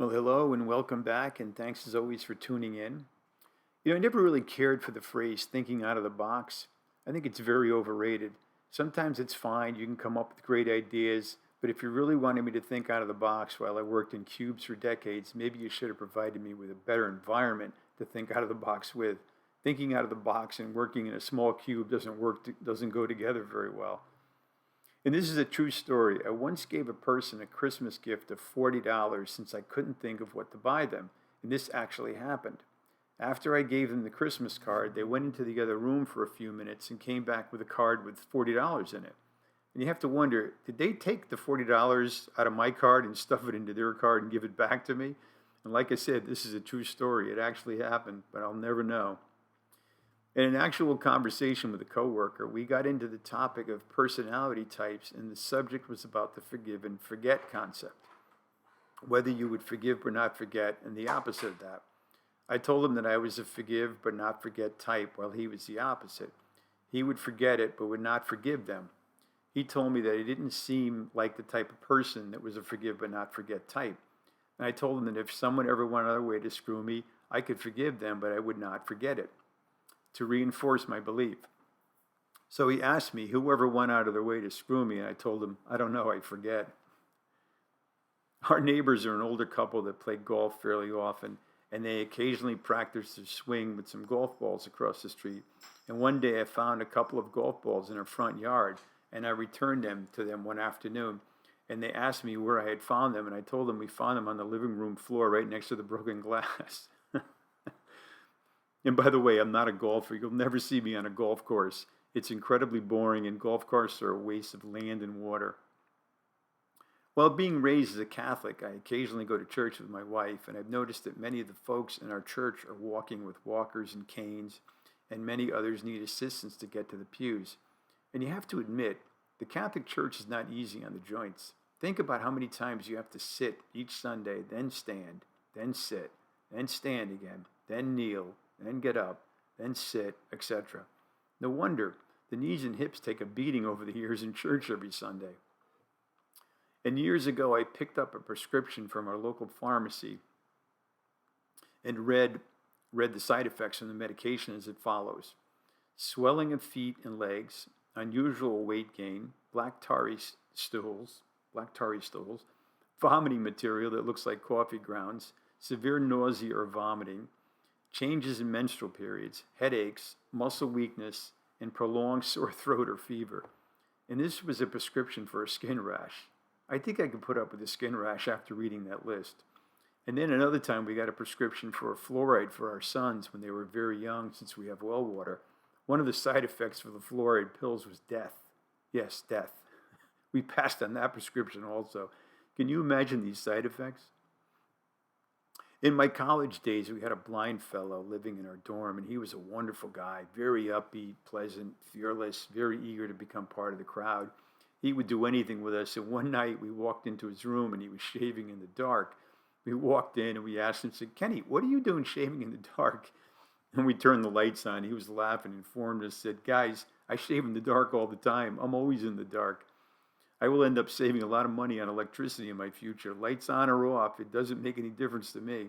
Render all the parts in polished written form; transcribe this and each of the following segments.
Well, hello and welcome back, and thanks as always for tuning in. I never really cared for the phrase thinking out of the box. I think it's very overrated. Sometimes it's fine, you can come up with great ideas, but if you really wanted me to think out of the box while I worked in cubes for decades, maybe you should have provided me with a better environment to think out of the box with. Thinking out of the box and working in a small cube doesn't go together very well. And this is a true story. I once gave a person a Christmas gift of $40 since I couldn't think of what to buy them. And this actually happened. After I gave them the Christmas card, they went into the other room for a few minutes and came back with a card with $40 in it. And you have to wonder, did they take the $40 out of my card and stuff it into their card and give it back to me? And like I said, this is a true story. It actually happened, but I'll never know. In an actual conversation with a coworker, we got into the topic of personality types, and the subject was about the forgive and forget concept. Whether you would forgive but not forget, and the opposite of that. I told him that I was a forgive but not forget type, while he was the opposite. He would forget it but would not forgive them. He told me that he didn't seem like the type of person that was a forgive but not forget type. And I told him that if someone ever went out of their way to screw me, I could forgive them, but I would not forget it, to reinforce my belief. So he asked me, whoever went out of their way to screw me, and I told him, I don't know, I forget. Our neighbors are an older couple that play golf fairly often, and they occasionally practice their swing with some golf balls across the street. And one day I found a couple of golf balls in our front yard, and I returned them to them one afternoon. And they asked me where I had found them, and I told them we found them on the living room floor right next to the broken glass. And by the way, I'm not a golfer. You'll never see me on a golf course. It's incredibly boring, and golf courses are a waste of land and water. While being raised as a Catholic, I occasionally go to church with my wife, and I've noticed that many of the folks in our church are walking with walkers and canes, and many others need assistance to get to the pews. And you have to admit, the Catholic Church is not easy on the joints. Think about how many times you have to sit each Sunday, then stand, then sit, then stand again, then kneel, then get up, then sit, etc. No wonder the knees and hips take a beating over the years in church every Sunday. And years ago, I picked up a prescription from our local pharmacy and read the side effects from the medication as it follows: swelling of feet and legs, unusual weight gain, black tarry stools, vomiting material that looks like coffee grounds, severe nausea or vomiting, changes in menstrual periods, headaches, muscle weakness, and prolonged sore throat or fever. And this was a prescription for a skin rash. I think I could put up with a skin rash after reading that list. And then another time we got a prescription for a fluoride for our sons when they were very young, since we have well water. One of the side effects for the fluoride pills was death. Yes, death. We passed on that prescription also. Can you imagine these side effects? In my college days, we had a blind fellow living in our dorm, and he was a wonderful guy, very upbeat, pleasant, fearless, very eager to become part of the crowd. He would do anything with us, and one night we walked into his room, and he was shaving in the dark. We walked in, and we asked him, said, Kenny, what are you doing shaving in the dark? And we turned the lights on. He was laughing, informed us, said, guys, I shave in the dark all the time. I'm always in the dark. I will end up saving a lot of money on electricity in my future. Lights on or off, it doesn't make any difference to me.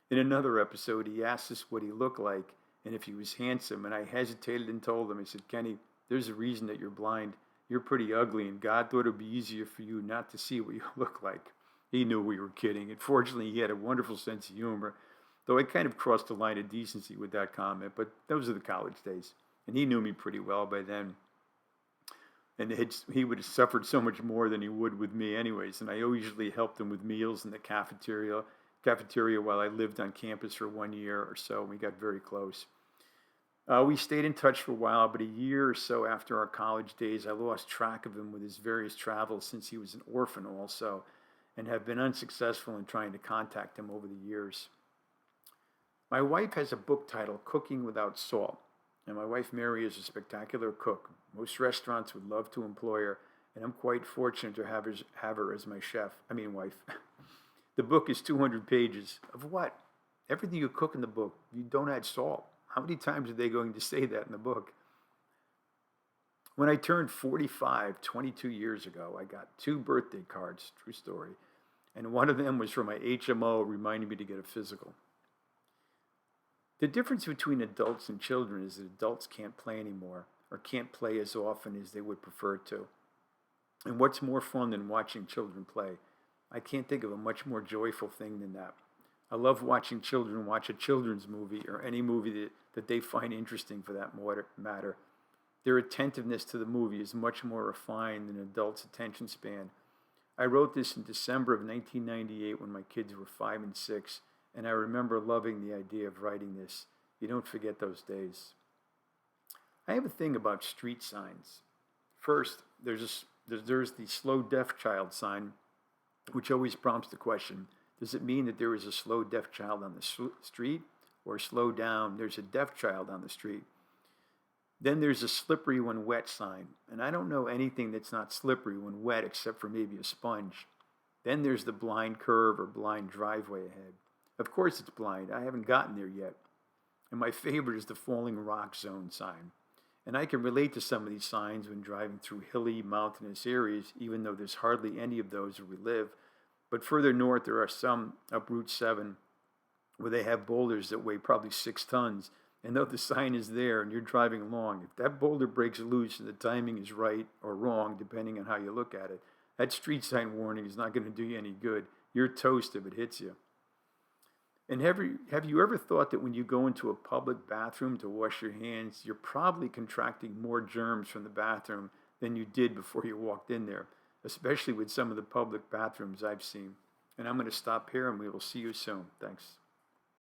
In another episode, he asked us what he looked like and if he was handsome, and I hesitated and told him, I said, Kenny, there's a reason that you're blind. You're pretty ugly, and God thought it would be easier for you not to see what you look like. He knew we were kidding, and fortunately, he had a wonderful sense of humor, though I kind of crossed the line of decency with that comment, but those are the college days, and he knew me pretty well by then. And he would have suffered so much more than he would with me anyways. And I usually helped him with meals in the cafeteria while I lived on campus for 1 year or so. We got very close. We stayed in touch for a while, but a year or so after our college days, I lost track of him with his various travels, since he was an orphan also, and have been unsuccessful in trying to contact him over the years. My wife has a book titled Cooking Without Salt. And my wife Mary is a spectacular cook. Most restaurants would love to employ her, and I'm quite fortunate to have her as my wife. The book is 200 pages. Of what? Everything you cook in the book, you don't add salt. How many times are they going to say that in the book? When I turned 45, 22 years ago, I got 2 birthday cards, true story, and one of them was from my HMO reminding me to get a physical. The difference between adults and children is that adults can't play anymore or can't play as often as they would prefer to. And what's more fun than watching children play? I can't think of a much more joyful thing than that. I love watching children watch a children's movie or any movie that they find interesting for that matter. Their attentiveness to the movie is much more refined than an adult's attention span. I wrote this in December of 1998 when my kids were 5 and 6, and I remember loving the idea of writing this. You don't forget those days. I have a thing about street signs. First, there's the slow deaf child sign, which always prompts the question, does it mean that there is a slow deaf child on the street? Or slow down, there's a deaf child on the street? Then there's a slippery when wet sign, and I don't know anything that's not slippery when wet except for maybe a sponge. Then there's the blind curve or blind driveway ahead. Of course it's blind, I haven't gotten there yet. And my favorite is the falling rock zone sign. And I can relate to some of these signs when driving through hilly, mountainous areas, even though there's hardly any of those where we live. But further north, there are some up Route 7 where they have boulders that weigh probably 6 tons. And though the sign is there and you're driving along, if that boulder breaks loose and the timing is right or wrong, depending on how you look at it, that street sign warning is not going to do you any good. You're toast if it hits you. And have you ever thought that when you go into a public bathroom to wash your hands, you're probably contracting more germs from the bathroom than you did before you walked in there, especially with some of the public bathrooms I've seen. And I'm going to stop here and we will see you soon. Thanks.